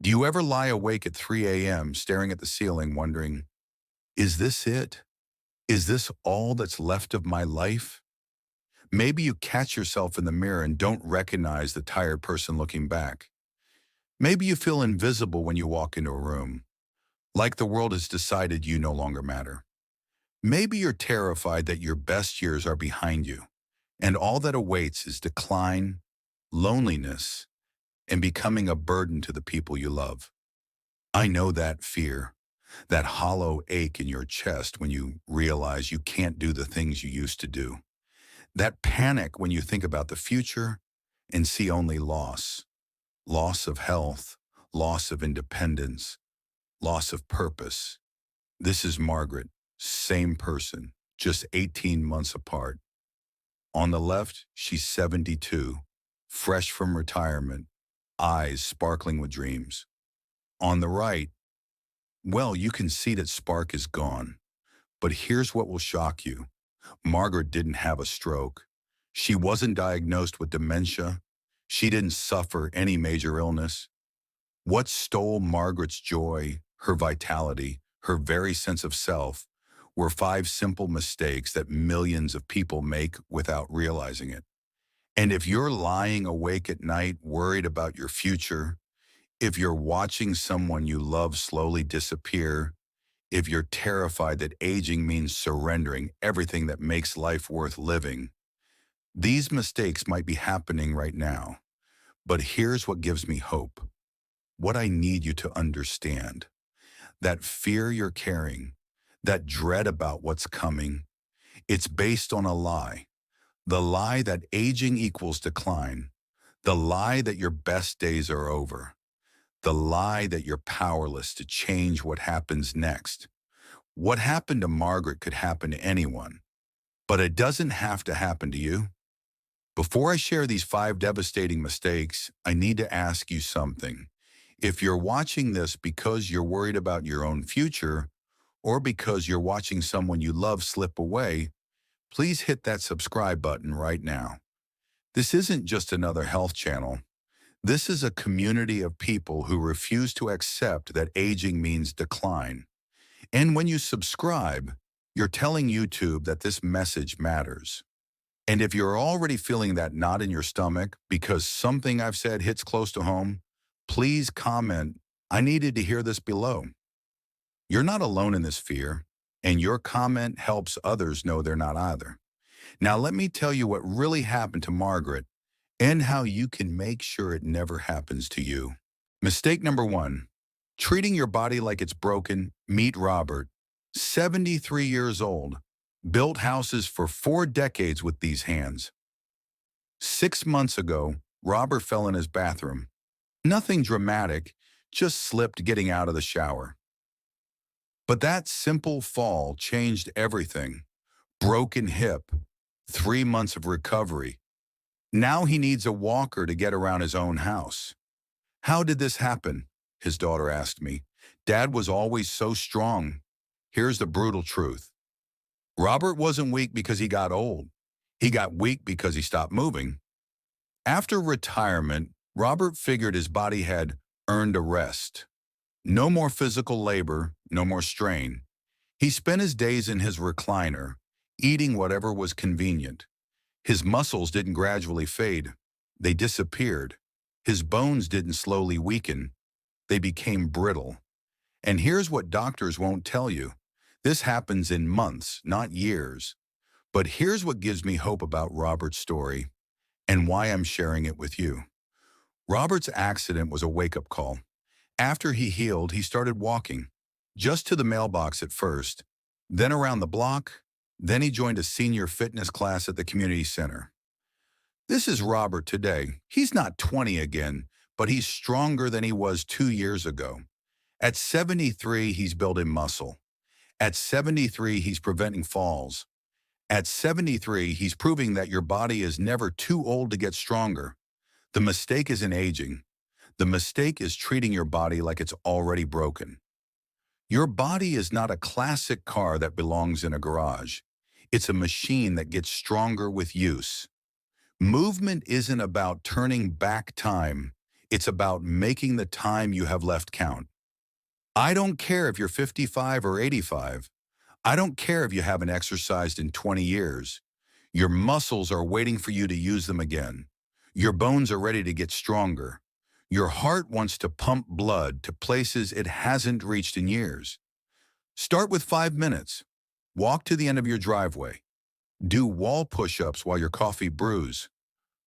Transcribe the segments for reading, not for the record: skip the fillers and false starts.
Do you ever lie awake at 3 a.m. staring at the ceiling wondering, is this it? Is this all that's left of my life? Maybe you catch yourself in the mirror and don't recognize the tired person looking back. Maybe you feel invisible when you walk into a room, like the world has decided you no longer matter. Maybe you're terrified that your best years are behind you, and all that awaits is decline, loneliness, and becoming a burden to the people you love. I know that fear, that hollow ache in your chest when you realize you can't do the things you used to do. That panic when you think about the future and see only loss. Loss of health, loss of independence, loss of purpose. This is Margaret, same person, just 18 months apart. On the left, she's 72, fresh from retirement, eyes sparkling with dreams. On the right, well, you can see that spark is gone. But here's what will shock you. Margaret didn't have a stroke. She wasn't diagnosed with dementia. She didn't suffer any major illness. What stole Margaret's joy, her vitality, her very sense of self, were five simple mistakes that millions of people make without realizing it. And if you're lying awake at night worried about your future, if you're watching someone you love slowly disappear, if you're terrified that aging means surrendering everything that makes life worth living, these mistakes might be happening right now. But here's what gives me hope. What I need you to understand. That fear you're carrying, that dread about what's coming, it's based on a lie. The lie that aging equals decline. The lie that your best days are over. The lie that you're powerless to change what happens next. What happened to Margaret could happen to anyone, but it doesn't have to happen to you. Before I share these five devastating mistakes, I need to ask you something. If you're watching this because you're worried about your own future, or because you're watching someone you love slip away, please hit that subscribe button right now. This isn't just another health channel. This is a community of people who refuse to accept that aging means decline. And when you subscribe, you're telling YouTube that this message matters. And if you're already feeling that knot in your stomach because something I've said hits close to home, please comment, I needed to hear this below. You're not alone in this fear, and your comment helps others know they're not either. Now let me tell you what really happened to Margaret and how you can make sure it never happens to you. Mistake number one, treating your body like it's broken. Meet Robert, 73 years old, built houses for 4 decades with these hands. 6 months ago, Robert fell in his bathroom. Nothing dramatic, just slipped getting out of the shower. But that simple fall changed everything. Broken hip, 3 months of recovery. Now he needs a walker to get around his own house. How did this happen? His daughter asked me. Dad was always so strong. Here's the brutal truth. Robert wasn't weak because he got old. He got weak because he stopped moving. After retirement, Robert figured his body had earned a rest. No more physical labor, no more strain. He spent his days in his recliner, eating whatever was convenient. His muscles didn't gradually fade. They disappeared. His bones didn't slowly weaken. They became brittle. And here's what doctors won't tell you. This happens in months, not years. But here's what gives me hope about Robert's story and why I'm sharing it with you. Robert's accident was a wake-up call. After he healed, he started walking, just to the mailbox at first, then around the block, then he joined a senior fitness class at the community center. This is Robert today. He's not 20 again, but he's stronger than he was 2 years ago. At 73, he's building muscle. At 73, he's preventing falls. At 73, he's proving that your body is never too old to get stronger. The mistake isn't aging. The mistake is treating your body like it's already broken. Your body is not a classic car that belongs in a garage. It's a machine that gets stronger with use. Movement isn't about turning back time. It's about making the time you have left count. I don't care if you're 55 or 85. I don't care if you haven't exercised in 20 years. Your muscles are waiting for you to use them again. Your bones are ready to get stronger. Your heart wants to pump blood to places it hasn't reached in years. Start with 5 minutes. Walk to the end of your driveway. Do wall push-ups while your coffee brews.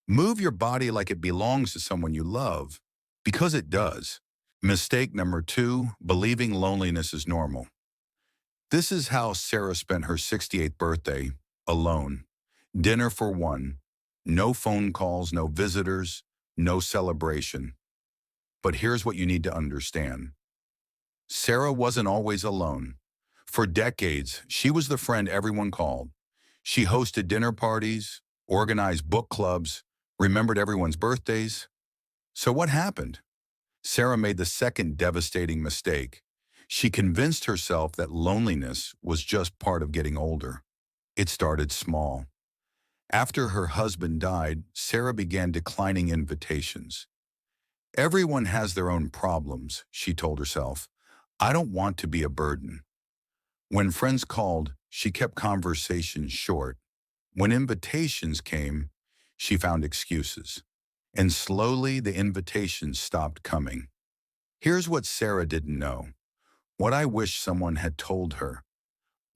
Move your body like it belongs to someone you love, because it does. Mistake number 2, believing loneliness is normal. This is how Sarah spent her 68th birthday, alone. Dinner for one. No phone calls, no visitors, no celebration. But here's what you need to understand. Sarah wasn't always alone. For decades, she was the friend everyone called. She hosted dinner parties, organized book clubs, remembered everyone's birthdays. So what happened? Sarah made the second devastating mistake. She convinced herself that loneliness was just part of getting older. It started small. After her husband died, Sarah began declining invitations. Everyone has their own problems, she told herself. I don't want to be a burden. When friends called, she kept conversations short. When invitations came, she found excuses. And slowly the invitations stopped coming. Here's what Sarah didn't know. What I wish someone had told her.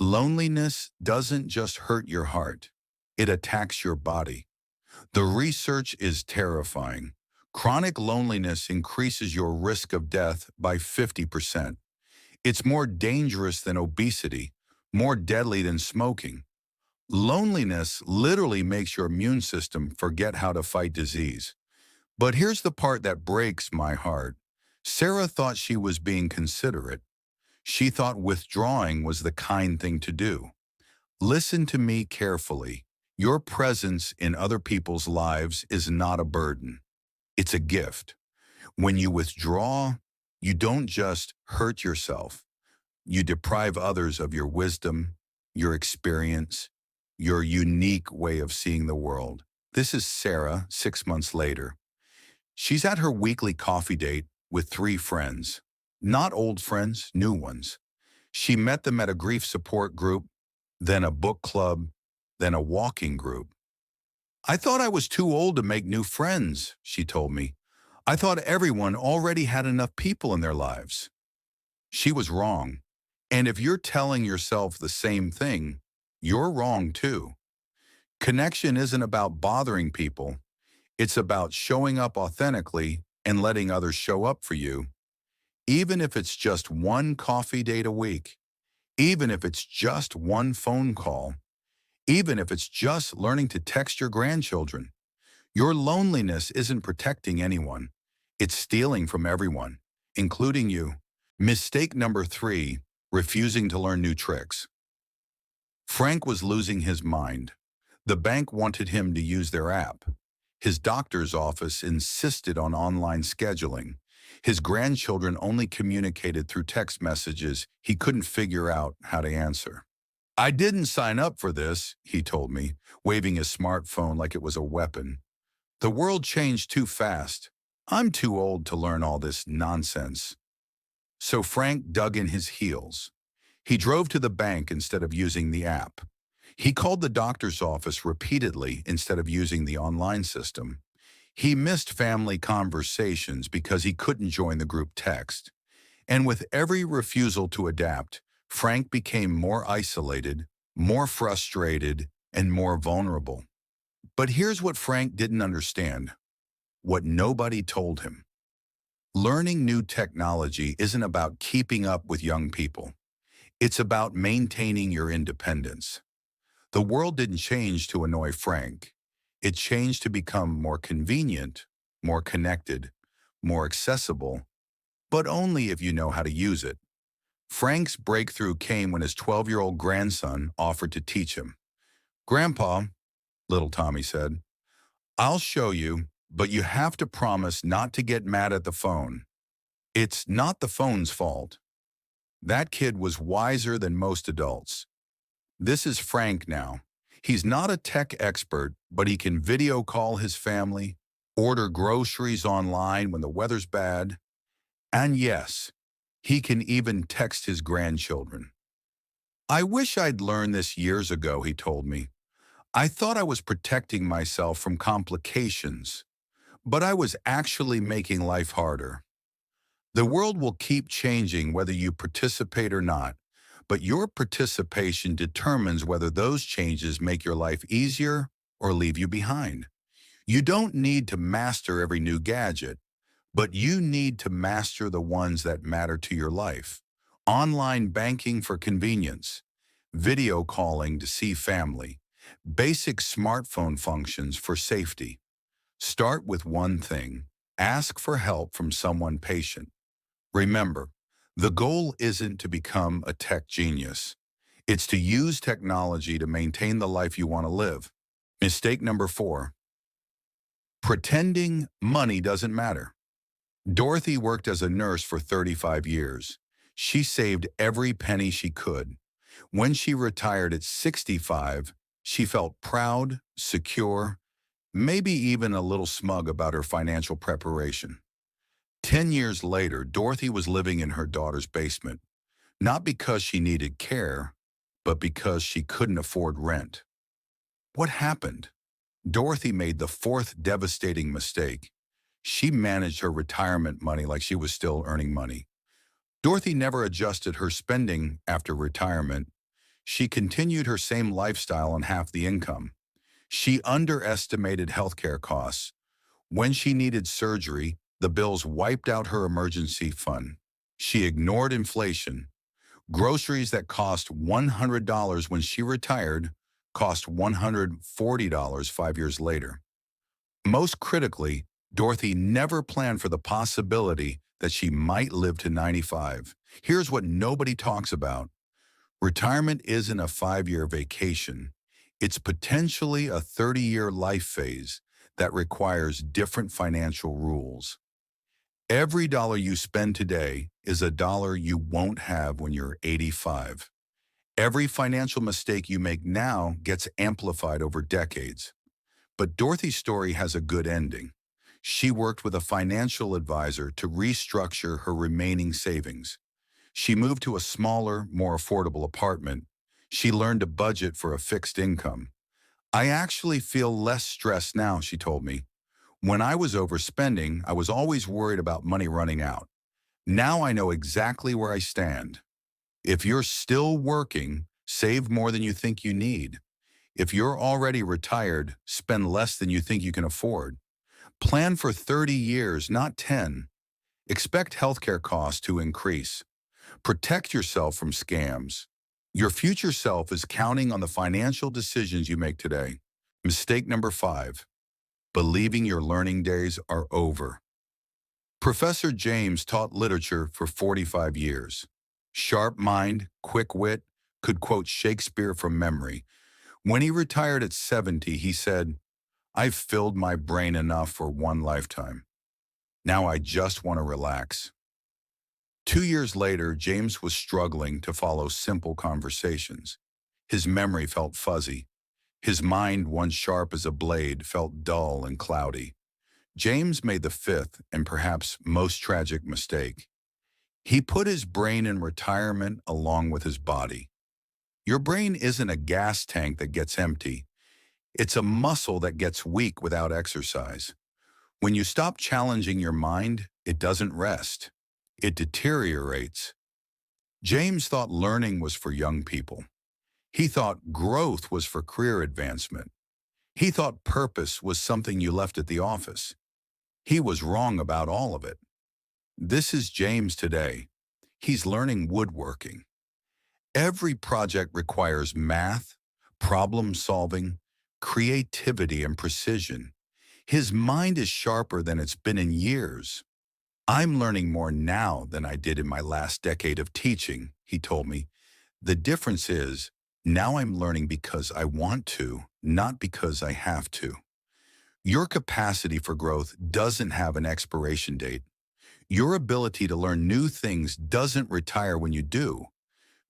Loneliness doesn't just hurt your heart. It attacks your body. The research is terrifying. Chronic loneliness increases your risk of death by 50%. It's more dangerous than obesity, more deadly than smoking. Loneliness literally makes your immune system forget how to fight disease. But here's the part that breaks my heart. Sarah thought she was being considerate. She thought withdrawing was the kind thing to do. Listen to me carefully. Your presence in other people's lives is not a burden. It's a gift. When you withdraw, you don't just hurt yourself. You deprive others of your wisdom, your experience, your unique way of seeing the world. This is Sarah, 6 months later. She's at her weekly coffee date with 3 friends. Not old friends, new ones. She met them at a grief support group, then a book club, then a walking group. I thought I was too old to make new friends, she told me. I thought everyone already had enough people in their lives. She was wrong. And if you're telling yourself the same thing, you're wrong too. Connection isn't about bothering people. It's about showing up authentically and letting others show up for you. Even if it's just one coffee date a week, even if it's just one phone call, even if it's just learning to text your grandchildren. Your loneliness isn't protecting anyone. It's stealing from everyone, including you. Mistake number 3, refusing to learn new tricks. Frank was losing his mind. The bank wanted him to use their app. His doctor's office insisted on online scheduling. His grandchildren only communicated through text messages he couldn't figure out how to answer. I didn't sign up for this, he told me, waving his smartphone like it was a weapon. The world changed too fast. I'm too old to learn all this nonsense. So Frank dug in his heels. He drove to the bank instead of using the app. He called the doctor's office repeatedly instead of using the online system. He missed family conversations because he couldn't join the group text. And with every refusal to adapt, Frank became more isolated, more frustrated, and more vulnerable. But here's what Frank didn't understand, what nobody told him. Learning new technology isn't about keeping up with young people. It's about maintaining your independence. The world didn't change to annoy Frank. It changed to become more convenient, more connected, more accessible, but only if you know how to use it. Frank's breakthrough came when his 12-year-old grandson offered to teach him. "Grandpa," little Tommy said, "I'll show you, but you have to promise not to get mad at the phone. It's not the phone's fault." That kid was wiser than most adults. This is Frank now. He's not a tech expert, but he can video call his family, order groceries online when the weather's bad, and yes, he can even text his grandchildren. I wish I'd learned this years ago, he told me. I thought I was protecting myself from complications, but I was actually making life harder. The world will keep changing whether you participate or not, but your participation determines whether those changes make your life easier or leave you behind. You don't need to master every new gadget, but you need to master the ones that matter to your life. Online banking for convenience, video calling to see family, basic smartphone functions for safety. Start with one thing. Ask for help from someone patient. Remember, the goal isn't to become a tech genius. It's to use technology to maintain the life you want to live. Mistake number 4. Pretending money doesn't matter. Dorothy worked as a nurse for 35 years. She saved every penny she could. When she retired at 65, she felt proud, secure, maybe even a little smug about her financial preparation. 10 years later, Dorothy was living in her daughter's basement, not because she needed care, but because she couldn't afford rent. What happened? Dorothy made the 4th devastating mistake. She managed her retirement money like she was still earning money. Dorothy never adjusted her spending after retirement. She continued her same lifestyle on half the income. She underestimated healthcare costs. When she needed surgery, the bills wiped out her emergency fund. She ignored inflation. Groceries that cost $100 when she retired cost $140 5 years later. Most critically, Dorothy never planned for the possibility that she might live to 95. Here's what nobody talks about. Retirement isn't a 5-year vacation. It's potentially a 30-year life phase that requires different financial rules. Every dollar you spend today is a dollar you won't have when you're 85. Every financial mistake you make now gets amplified over decades. But Dorothy's story has a good ending. She worked with a financial advisor to restructure her remaining savings. She moved to a smaller, more affordable apartment. She learned to budget for a fixed income. I actually feel less stressed now, she told me. When I was overspending, I was always worried about money running out. Now I know exactly where I stand. If you're still working, save more than you think you need. If you're already retired, spend less than you think you can afford. Plan for 30 years, not 10. Expect healthcare costs to increase. Protect yourself from scams. Your future self is counting on the financial decisions you make today. Mistake number 5. Believing your learning days are over. Professor James taught literature for 45 years. Sharp mind, quick wit, could quote Shakespeare from memory. When he retired at 70, he said, "I've filled my brain enough for one lifetime. Now I just want to relax." 2 years later, James was struggling to follow simple conversations. His memory felt fuzzy. His mind, once sharp as a blade, felt dull and cloudy. James made the 5th and perhaps most tragic mistake. He put his brain in retirement along with his body. Your brain isn't a gas tank that gets empty. It's a muscle that gets weak without exercise. When you stop challenging your mind, it doesn't rest. It deteriorates. James thought learning was for young people. He thought growth was for career advancement. He thought purpose was something you left at the office. He was wrong about all of it. This is James today. He's learning woodworking. Every project requires math, problem solving, creativity, and precision. His mind is sharper than it's been in years. "I'm learning more now than I did in my last decade of teaching," he told me. "The difference is, now I'm learning because I want to, not because I have to." Your capacity for growth doesn't have an expiration date. Your ability to learn new things doesn't retire when you do.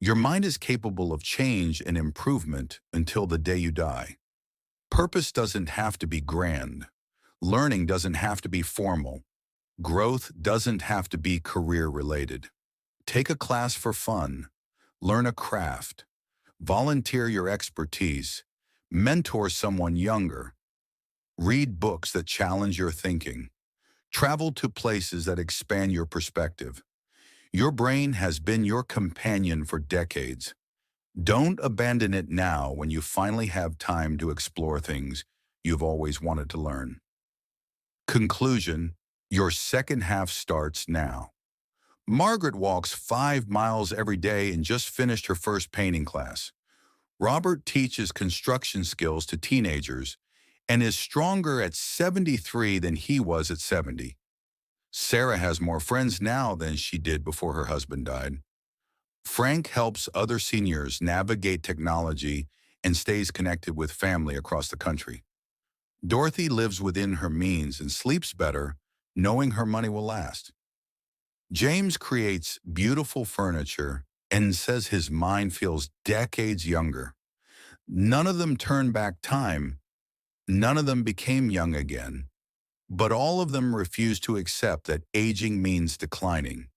Your mind is capable of change and improvement until the day you die. Purpose doesn't have to be grand. Learning doesn't have to be formal. Growth doesn't have to be career-related. Take a class for fun. Learn a craft. Volunteer your expertise. Mentor someone younger. Read books that challenge your thinking. Travel to places that expand your perspective. Your brain has been your companion for decades. Don't abandon it now when you finally have time to explore things you've always wanted to learn. Conclusion: your second half starts now. Margaret walks 5 miles every day and just finished her first painting class. Robert teaches construction skills to teenagers and is stronger at 73 than he was at 70. Sarah has more friends now than she did before her husband died. Frank helps other seniors navigate technology and stays connected with family across the country. Dorothy lives within her means and sleeps better, knowing her money will last. James creates beautiful furniture and says his mind feels decades younger. None of them turned back time. None of them became young again. But all of them refuse to accept that aging means declining.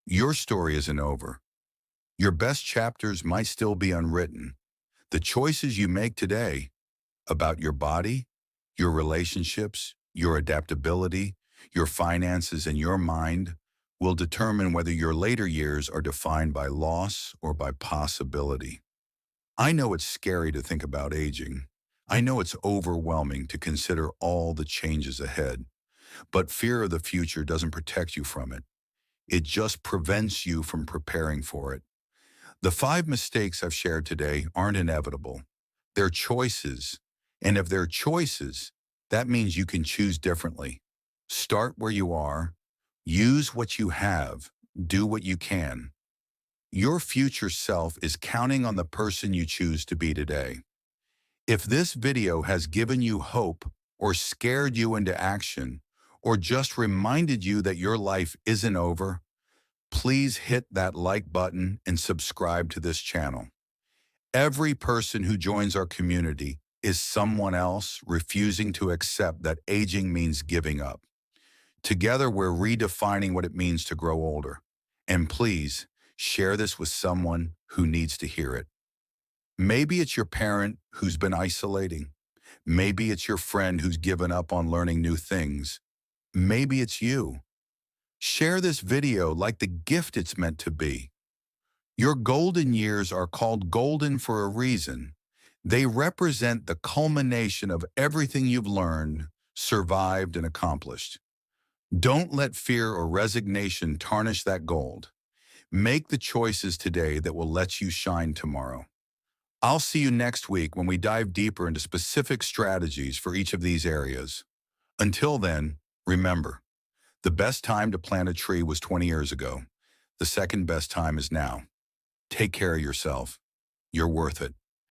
Your story isn't over. Your best chapters might still be unwritten. The choices you make today about your body, your relationships, your adaptability, your finances, and your mind will determine whether your later years are defined by loss or by possibility. I know it's scary to think about aging. I know it's overwhelming to consider all the changes ahead. But fear of the future doesn't protect you from it. It just prevents you from preparing for it. The 5 mistakes I've shared today aren't inevitable. They're choices. And if they're choices, that means you can choose differently. Start where you are. Use what you have. Do what you can. Your future self is counting on the person you choose to be today. If this video has given you hope or scared you into action or just reminded you that your life isn't over, please hit that like button and subscribe to this channel. Every person who joins our community is someone else refusing to accept that aging means giving up. Together, we're redefining what it means to grow older. And please, share this with someone who needs to hear it. Maybe it's your parent who's been isolating. Maybe it's your friend who's given up on learning new things. Maybe it's you. Share this video like the gift it's meant to be. Your golden years are called golden for a reason. They represent the culmination of everything you've learned, survived, and accomplished. Don't let fear or resignation tarnish that gold. Make the choices today that will let you shine tomorrow. I'll see you next week when we dive deeper into specific strategies for each of these areas. Until then, remember, the best time to plant a tree was 20 years ago. The second best time is now. Take care of yourself. You're worth it.